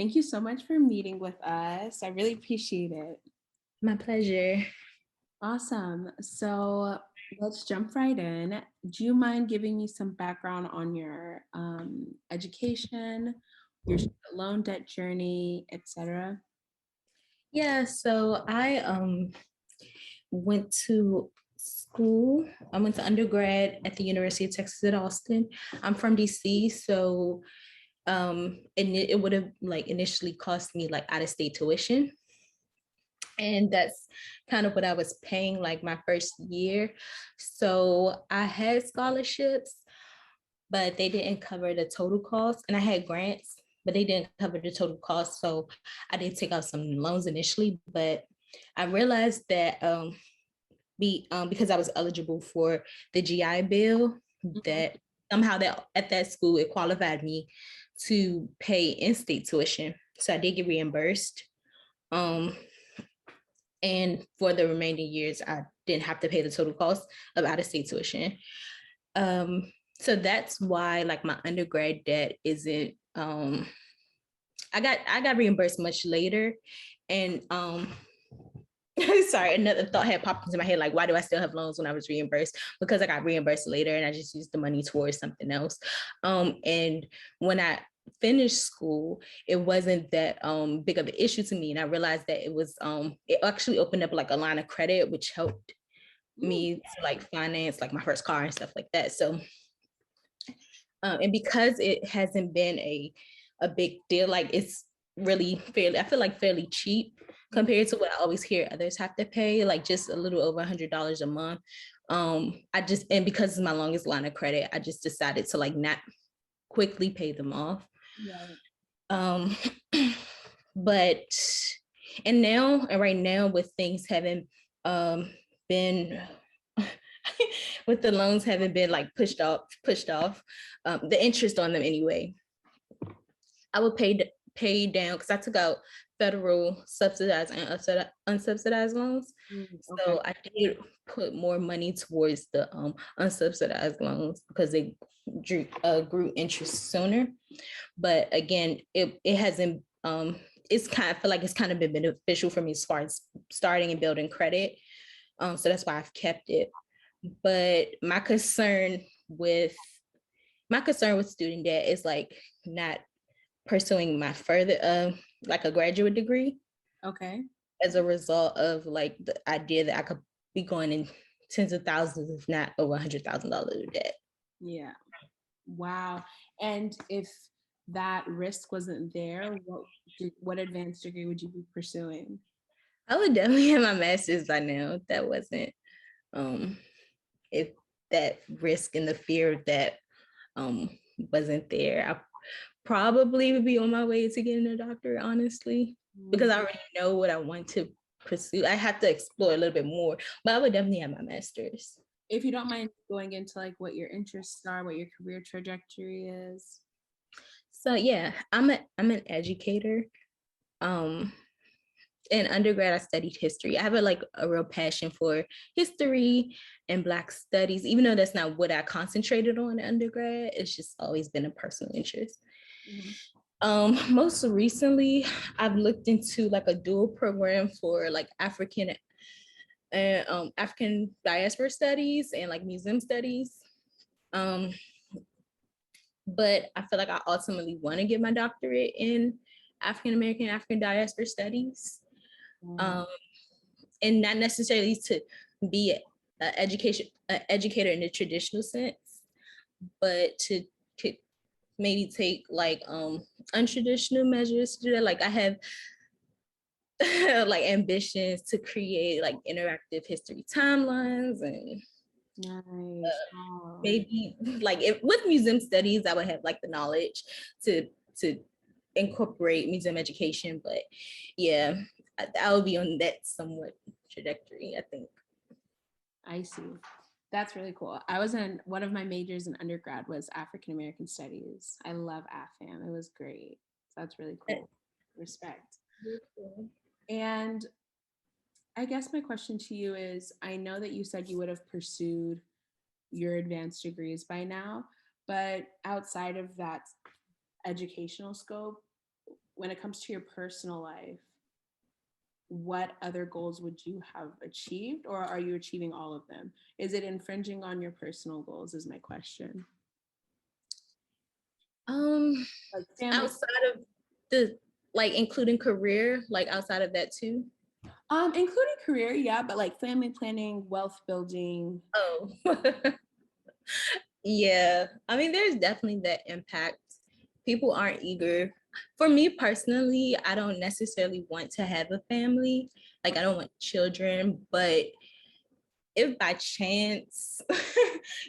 Thank you so much for meeting with us. I really appreciate it. My pleasure. Awesome. So let's jump right in. Do you mind giving me some background on your education, your loan debt journey, etc.? Yeah, so I went to school. I went to undergrad at the University of Texas at Austin. I'm from DC, so and it would have like initially cost me like out of state tuition. And that's kind of what I was paying like my first year. So I had scholarships, but they didn't cover the total cost. And I had grants, but they didn't cover the total cost. So I did take out some loans initially, but I realized that because I was eligible for the GI Bill, Mhm. that somehow that at that school it qualified me to pay in-state tuition. So I did get reimbursed. Um, and for the remaining years, I didn't have to pay the total cost of out-of-state tuition. So that's why like my undergrad debt isn't I got reimbursed much later. And sorry, another thought had popped into my head, like why do I still have loans when I was reimbursed? Because I got reimbursed later and I just used the money towards something else. And when I finished school, it wasn't that big of an issue to me. And I realized that it actually opened up like a line of credit, which helped Ooh. me to like finance like my first car and stuff like that. So and because it hasn't been a big deal, like it's really fairly, I feel like fairly cheap compared to what I always hear others have to pay, like just a little over $100 a month. And because it's my longest line of credit, I just decided to like not quickly pay them off. Right. Um, but and right now with things having been with the loans having been like pushed off, the interest on them anyway. I would pay down because I took out federal subsidized and unsubsidized loans. Okay. So I did put more money towards the unsubsidized loans because they grew interest sooner. But again, it hasn't. It's kind of I feel like it's kind of been beneficial for me as far as starting and building credit. So that's why I've kept it. But my concern with student debt is like not pursuing my further like a graduate degree Okay. as a result of like the idea that I could be going in tens of thousands, if not over $100,000 of debt. Yeah. Wow. And if that risk wasn't there, what advanced degree would you be pursuing? I would definitely have my master's by now if that wasn't um if that risk and the fear of that wasn't there. I probably would be on my way to getting a doctorate, honestly, because Mm. I already know what I want to pursue. I have to explore a little bit more, but I would definitely have my master's. If you don't mind going into like what your interests are, what your career trajectory is. So yeah, I'm an educator. Um, in undergrad, I studied history. I have a real passion for history and Black studies, even though that's not what I concentrated on in undergrad. It's just always been a personal interest. Mhm. Most recently, I've looked into like a dual program for like African diaspora studies and like museum studies. Um, but I feel like I ultimately want to get my doctorate in African American, African diaspora studies, Mm. um, and not necessarily to be an educator in the traditional sense, but to maybe take like untraditional measures to do that. Like I have like ambitions to create like interactive history timelines and Nice. Oh, maybe like if, with museum studies I would have like the knowledge to incorporate museum education, but yeah, I would be on that somewhat trajectory, I think. I see. That's really cool. I was in one of my majors in undergrad was African American Studies. I love AFAM. It was great. So that's really cool. Respect. And I guess my question to you is I know that you said you would have pursued your advanced degrees by now, but outside of that educational scope, when it comes to your personal life, what other goals would you have achieved, or are you achieving all of them? Is it infringing on your personal goals is my question. Um, Like family. outside of the like including career, like outside of that too. Including career, yeah, but like family planning, wealth building. Oh, yeah. I mean, there's definitely that impact. People aren't eager. For me personally, I don't necessarily want to have a family. Like, I don't want children, but if by chance,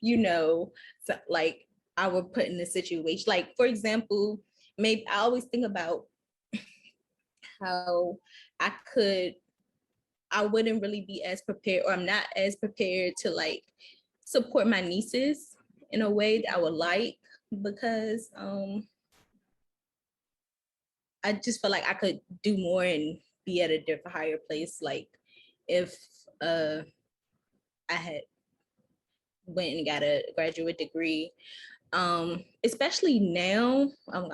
you know, so, like I were put in a situation, like for example, maybe I always think about how I could, I wouldn't really be as prepared, or I'm not as prepared to like support my nieces in a way that I would like, because I just feel like I could do more and be at a different higher place. Like if I had went and got a graduate degree, especially now, I'm in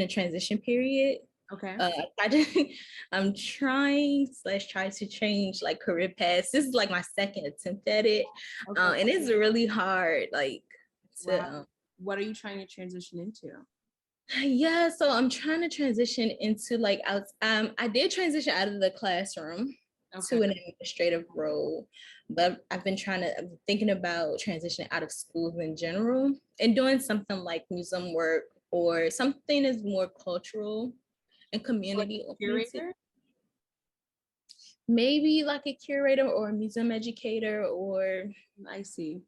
a transition period. Okay. I did, I'm try to change like career paths. This is like my second attempt at it. Okay. And it's really hard, like to Wow. What are you trying to transition into? yeah, so I'm trying to transition into like I did transition out of the classroom Okay. to an administrative role, but I'm thinking about transitioning out of schools in general and doing something like museum work or something that's more cultural and Like community a oriented. curator? Maybe like a curator or a museum educator or I see.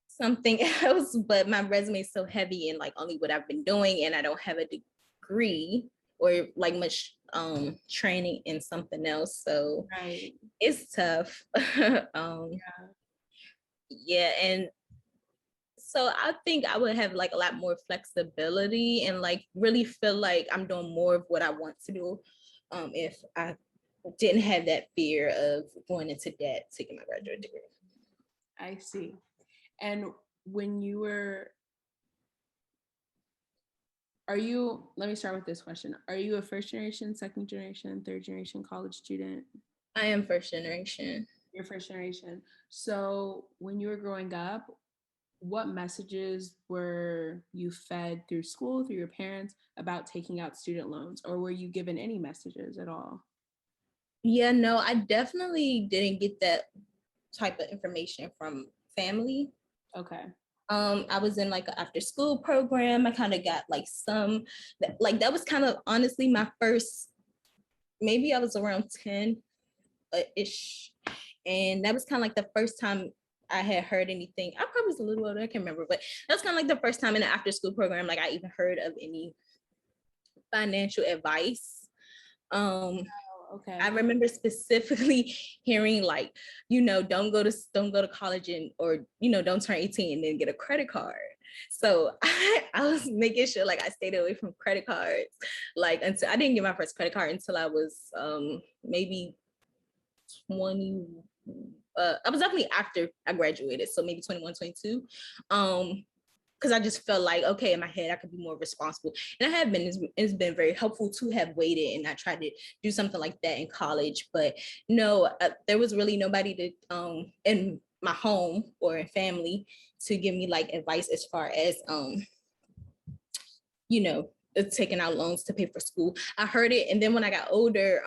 something else, but my resume is so heavy and like only what I've been doing, and I don't have a degree or like much training in something else. So Right. it's tough. Yeah. Yeah, and so I think I would have like a lot more flexibility and like really feel like I'm doing more of what I want to do if I didn't have that fear of going into debt to get my graduate degree. I see. And when you were, let me start with this question. Are you a first generation, second generation, third generation college student? I am first generation. You're first generation. So when you were growing up, what messages were you fed through school, through your parents about taking out student loans, or were you given any messages at all? Yeah, no, I definitely didn't get that type of information from family. Okay. I was in like an after school program. I kind of got like like that was kind of honestly my first, maybe I was around 10 ish. And that was kind of like the first time I had heard anything. I probably was a little older, I can't remember, but that was kind of like the first time in an after school program, like I even heard of any financial advice. Um, Oh, okay. I remember specifically hearing like, don't go to college and or don't turn 18 and then get a credit card. So I was making sure like I stayed away from credit cards. Like until I didn't get my first credit card until I was maybe 20. I was definitely after I graduated, so maybe 21, 22. Because I just felt like, okay, in my head, I could be more responsible. And I have been, it's been very helpful to have waited, and I tried to do something like that in college. But no, there was really nobody in my home or in family to give me like advice as far as, taking out loans to pay for school. I heard it. And then when I got older,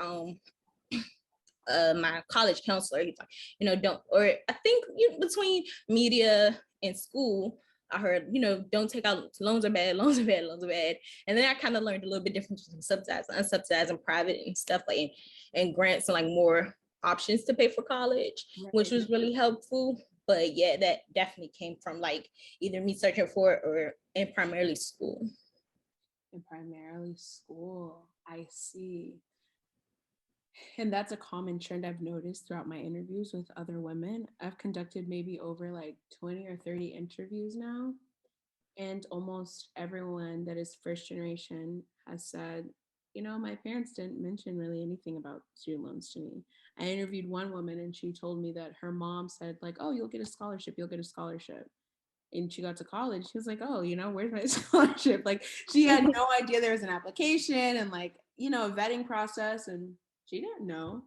my college counselor, he's like, don't, or I think between media and school, I heard, don't take out loans are bad, loans are bad, loans are bad. And then I kind of learned a little bit different between subsidized, unsubsidized, and private and stuff like, and grants and like more options to pay for college, which Right. was really helpful. But yeah, that definitely came from like either me searching for it or in primarily school. And primarily school. I see. And that's a common trend I've noticed throughout my interviews with other women. I've conducted maybe over like 20 or 30 interviews now. And almost everyone that is first generation has said, my parents didn't mention really anything about student loans to me. I interviewed one woman and she told me that her mom said, like, oh, you'll get a scholarship, you'll get a scholarship. and she got to college, she was like, oh, where's my scholarship? Like, she had no idea there was an application and like, a vetting process, and she didn't know.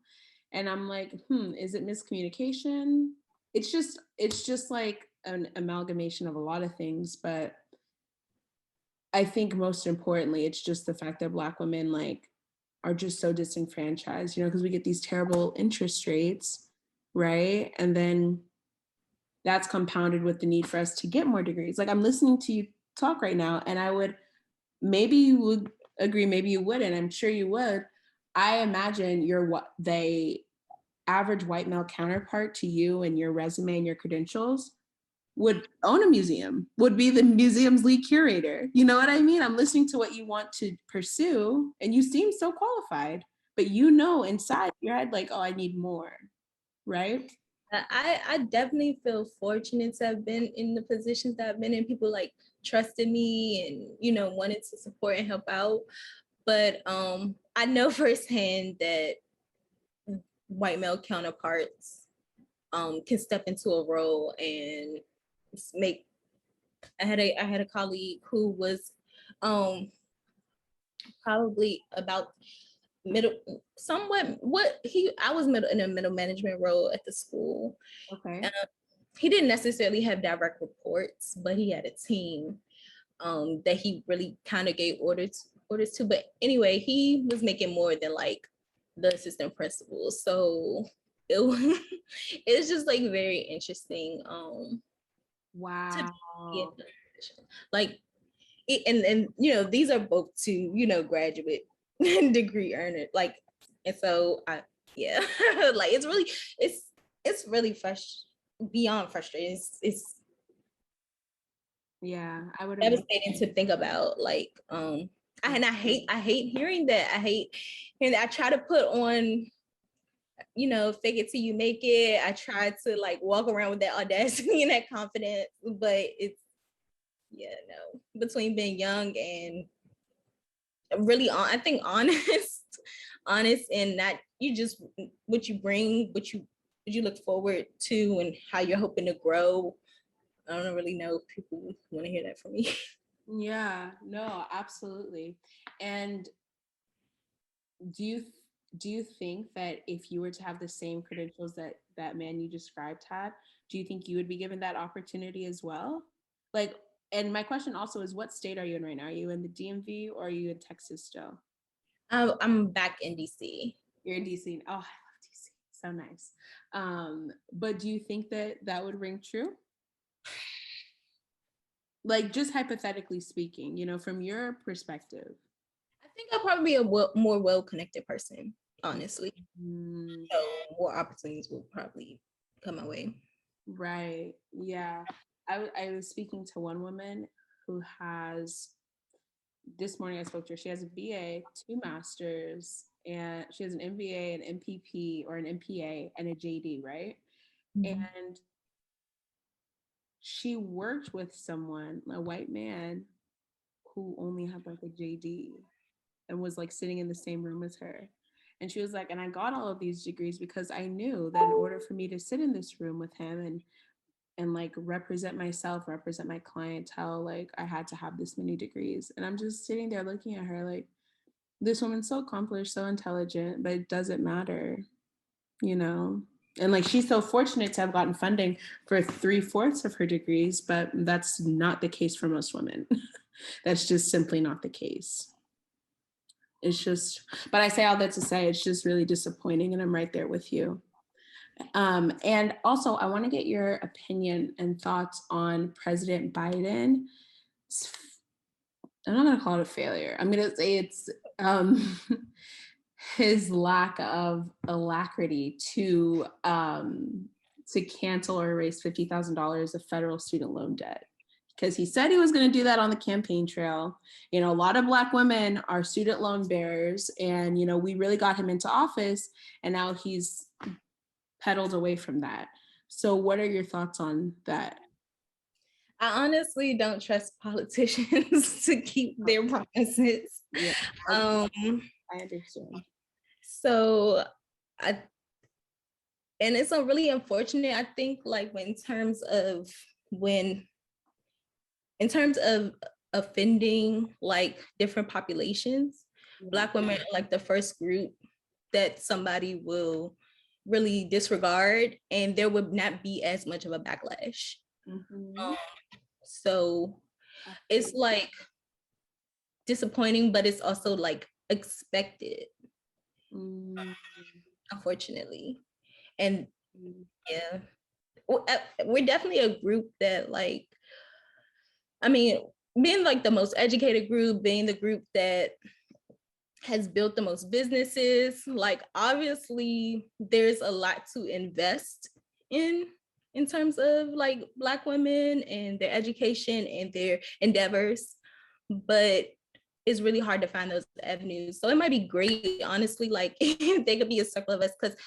And I'm like, is it miscommunication? It's just like an amalgamation of a lot of things, but I think most importantly, it's just the fact that Black women like are just so disenfranchised, because we get these terrible interest rates, right? And then that's compounded with the need for us to get more degrees. Like, I'm listening to you talk right now, and maybe you would agree, maybe you wouldn't. I'm sure you would. I imagine the average white male counterpart to you and your resume and your credentials would own a museum, would be the museum's lead curator. You know what I mean? I'm listening to what you want to pursue, and you seem so qualified, but inside your head, like, oh, I need more, right? I definitely feel fortunate to have been in the positions that I've been in. People like trusted me and, wanted to support and help out. But I know firsthand that white male counterparts can step into a role and make. I had a colleague who was probably about middle, somewhat I was in a middle management role at the school. Okay. He didn't necessarily have direct reports, but he had a team that he really kind of gave orders to. But anyway, he was making more than like the assistant principal. So it was, it was just like very interesting. To be in Wow. the position. Like and these are both two, graduate degree earners. Like, and so yeah, like it's really beyond frustrating. It's Yeah, I would imagine. devastating to think about. Like, and I hate hearing that. I hate hearing that. I try to put on, fake it till you make it. I try to like walk around with that audacity and that confidence, but it's, yeah, no, between being young and really I think honest and not you just what you bring, what you look forward to and how you're hoping to grow. I don't really know if people want to hear that from me. Yeah, no, absolutely. And do you think that if you were to have the same credentials that man you described had, do you think you would be given that opportunity as well? Like, and my question also is, what state are you in right now? Are you in the DMV or are you in Texas still? I'm back in DC. You're in DC. Oh, I love DC. So nice. But do you think that would ring true? Like, just hypothetically speaking, from your perspective. I think I'll probably be a more well-connected person, honestly. Mm, So more opportunities will probably come my way. right. Yeah. I was speaking to one woman who has, this morning I spoke to her. She has a BA, two masters, and she has an MBA, an MPP or an MPA, and a JD, right? Mm-hmm. And she worked with someone, a white man, who only had like a JD and was like sitting in the same room as her. And she was like, and I got all of these degrees because I knew that in order for me to sit in this room with him and like represent myself, represent my clientele, like I had to have this many degrees. And I'm just sitting there looking at her like, this woman's so accomplished, so intelligent, but it doesn't matter, you know? And like, she's so fortunate to have gotten funding for 3/4 of her degrees, but that's not the case for most women. That's just simply not the case. It's just, but I say all that to say it's just really disappointing, and I'm right there with you. And also, I want to get your opinion and thoughts on President Biden. I'm not going to call it a failure. I'm going to say it's his lack of alacrity to cancel or erase $50,000 of federal student loan debt, because he said he was going to do that on the campaign trail. A lot of Black women are student loan bearers, and we really got him into office, and now he's pedaled away from that. So what are your thoughts on that? I honestly don't trust politicians to keep their promises. Yeah, Um, I understand. so I and it's a really unfortunate, I think, like in terms of when in terms of offending like different populations, Black women are like the first group that somebody will really disregard, and there would not be as much of a backlash. Mm-hmm. So it's like disappointing, but it's also like expected, unfortunately. And yeah, we're definitely a group that like, I mean, being like the most educated group, being the group that has built the most businesses, like obviously there's a lot to invest in terms of like Black women and their education and their endeavors, but it's really hard to find those avenues. So it might be great, honestly, like if they could be a circle of us, because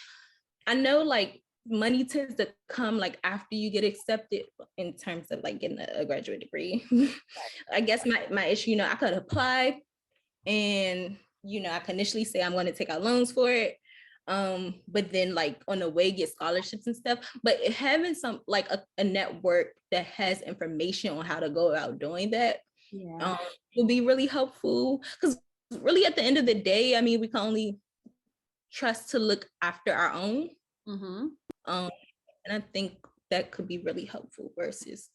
I know like money tends to come like after you get accepted in terms of like getting a graduate degree. I guess my issue, I could apply and I can initially say I'm going to take out loans for it, but then like on the way get scholarships and stuff. But having some like a network that has information on how to go about doing that will be really helpful, because really at the end of the day, I mean, we can only trust to look after our own. And I think that could be really helpful versus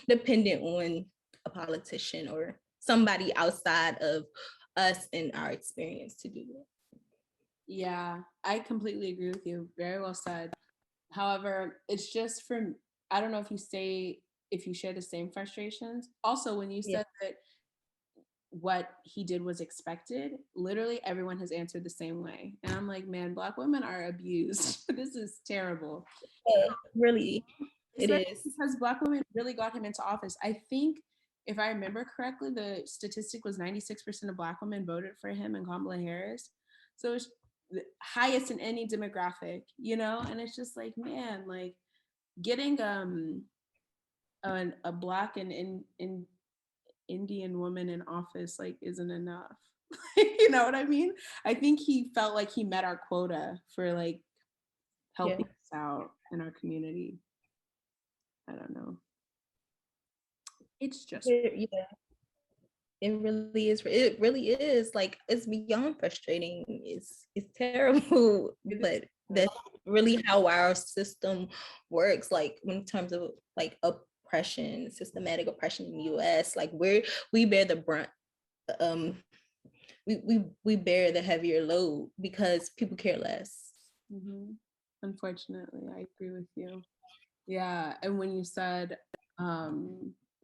dependent on a politician or somebody outside of us and our experience to do it. Yeah, I completely agree with you. Very well said. However, it's just I don't know if you share the same frustrations. Also, when you said that what he did was expected, literally everyone has answered the same way. And I'm like, man, Black women are abused. This is terrible. Really, it Especially is. because Black women really got him into office. I think, if I remember correctly, the statistic was 96% of Black women voted for him and Kamala Harris. So it's the highest in any demographic, and it's just like, man, like getting a Black and in Indian woman in office like isn't enough. You know what I mean? I think he felt like he met our quota for like helping us out in our community. I don't know. It's just It really is. It really is. Like, it's beyond frustrating. It's terrible, but that's really how our system works. Like in terms of like oppression, systematic oppression in the U.S. Like we bear the brunt. We bear the heavier load because people care less. Unfortunately, I agree with you. Yeah, and when you said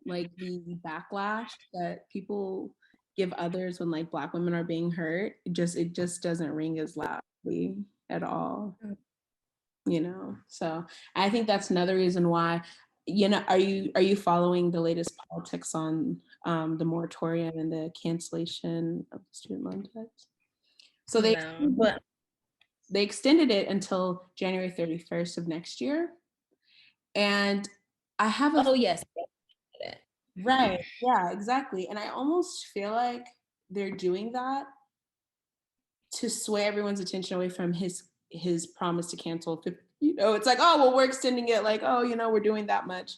like the backlash that people give others when like Black women are being hurt, it just doesn't ring as loudly at all. So I think that's another reason why, are you following the latest politics on the moratorium and the cancellation of the student loan debts? So they extended it until January 31st of next year. And I have yes. Right. Yeah, exactly. And I almost feel like they're doing that to sway everyone's attention away from his promise to cancel. It's like, oh, well, we're extending it, like, oh, we're doing that much.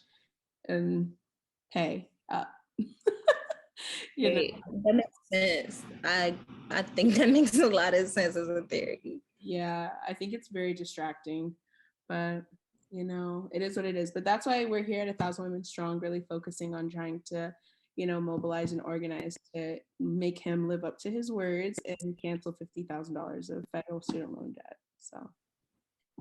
And hey, that makes sense. I think that makes a lot of sense as a theory. Yeah, I think it's very distracting, but it is what it is. But that's why we're here at 1,000 Women Strong, really focusing on trying to, mobilize and organize to make him live up to his words and cancel $50,000 of federal student loan debt. So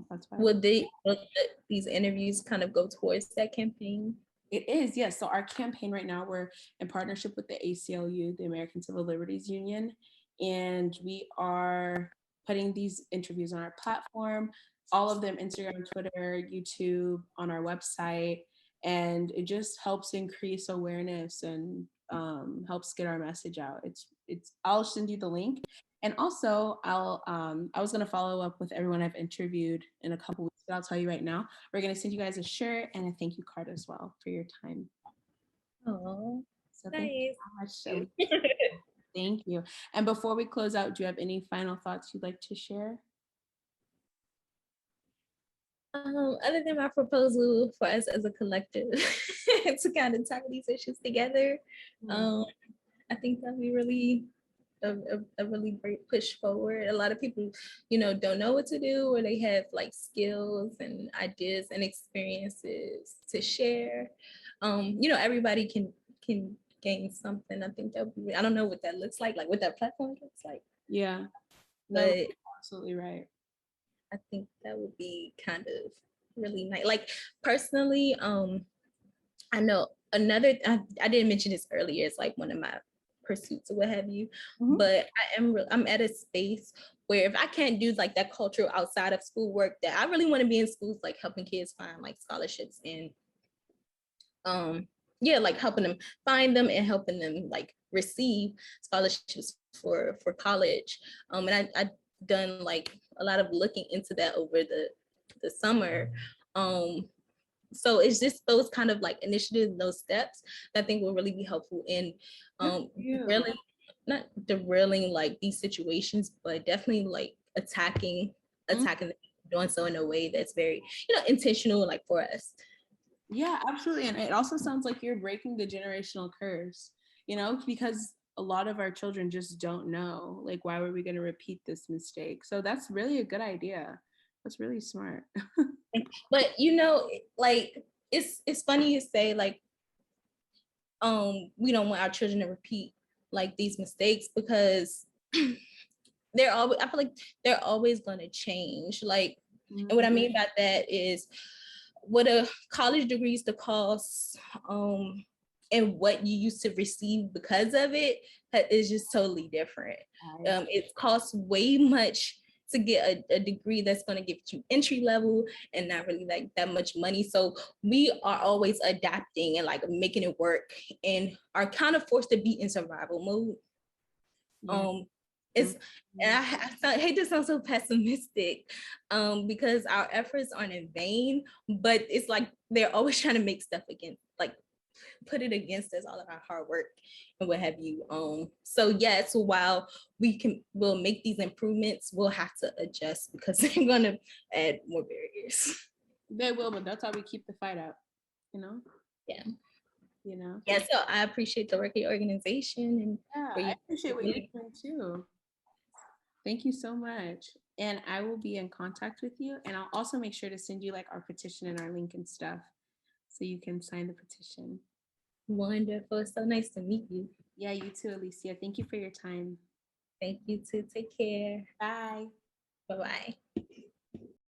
that's why. Would these interviews kind of go towards that campaign? It is, yes. So our campaign right now, we're in partnership with the ACLU, the American Civil Liberties Union, and we are putting these interviews on our platform, all of them Instagram, Twitter, YouTube, on our website, and it just helps increase awareness and helps get our message out. I'll send you the link, and also I was gonna follow up with everyone I've interviewed in a couple weeks, but I'll tell you right now, we're gonna send you guys a shirt and a thank you card as well for your time. Oh, so thank you so much. Thank you. And before we close out, do you have any final thoughts you'd like to share? Other than my proposal for us as a collective, to kind of tackle these issues together. Mm. I think that'd be really a really great push forward. A lot of people, don't know what to do, or they have like skills and ideas and experiences to share. Everybody can gain something. I think that would be, I don't know what that looks like what that platform looks like, Yeah. No, but absolutely right. I think that would be kind of really nice. Like personally, I know I didn't mention this earlier, it's like one of my pursuits or what have you, but I'm at a space where if I can't do like that cultural outside of school work, that I really want to be in schools, like helping kids find like scholarships and like helping them find them and helping them like receive scholarships for college. And I done like a lot of looking into that over the summer. So it's just those kind of like initiatives, those steps that I think will really be helpful in really not derailing like these situations, but definitely like attacking, doing so in a way that's very, intentional, like for us. Yeah, absolutely. And it also sounds like you're breaking the generational curse, because a lot of our children just don't know, like, why were we going to repeat this mistake? So that's really a good idea. That's really smart. But like it's funny to say like we don't want our children to repeat like these mistakes, because I feel like they're always going to change. Like, and what I mean by that is what a college degree used to cost, and what you used to receive because of it is just totally different. It costs way much to get a degree that's going to give you entry level and not really like that much money. So we are always adapting and like making it work, and are kind of forced to be in survival mode. It's and I hate to sound so pessimistic, because our efforts aren't in vain, but it's like they're always trying to make stuff against, like put it against us, all of our hard work and what have you. So yes, while we'll make these improvements, we'll have to adjust because they're gonna add more barriers. They will, but that's how we keep the fight up, Yeah. Yeah, so I appreciate the work of your organization, and I appreciate what you're doing too. Thank you so much. And I will be in contact with you. And I'll also make sure to send you like our petition and our link and stuff so you can sign the petition. Wonderful. It's so nice to meet you. Yeah, you too, Alicia. Thank you for your time. Thank you too. Take care. Bye. Bye-bye.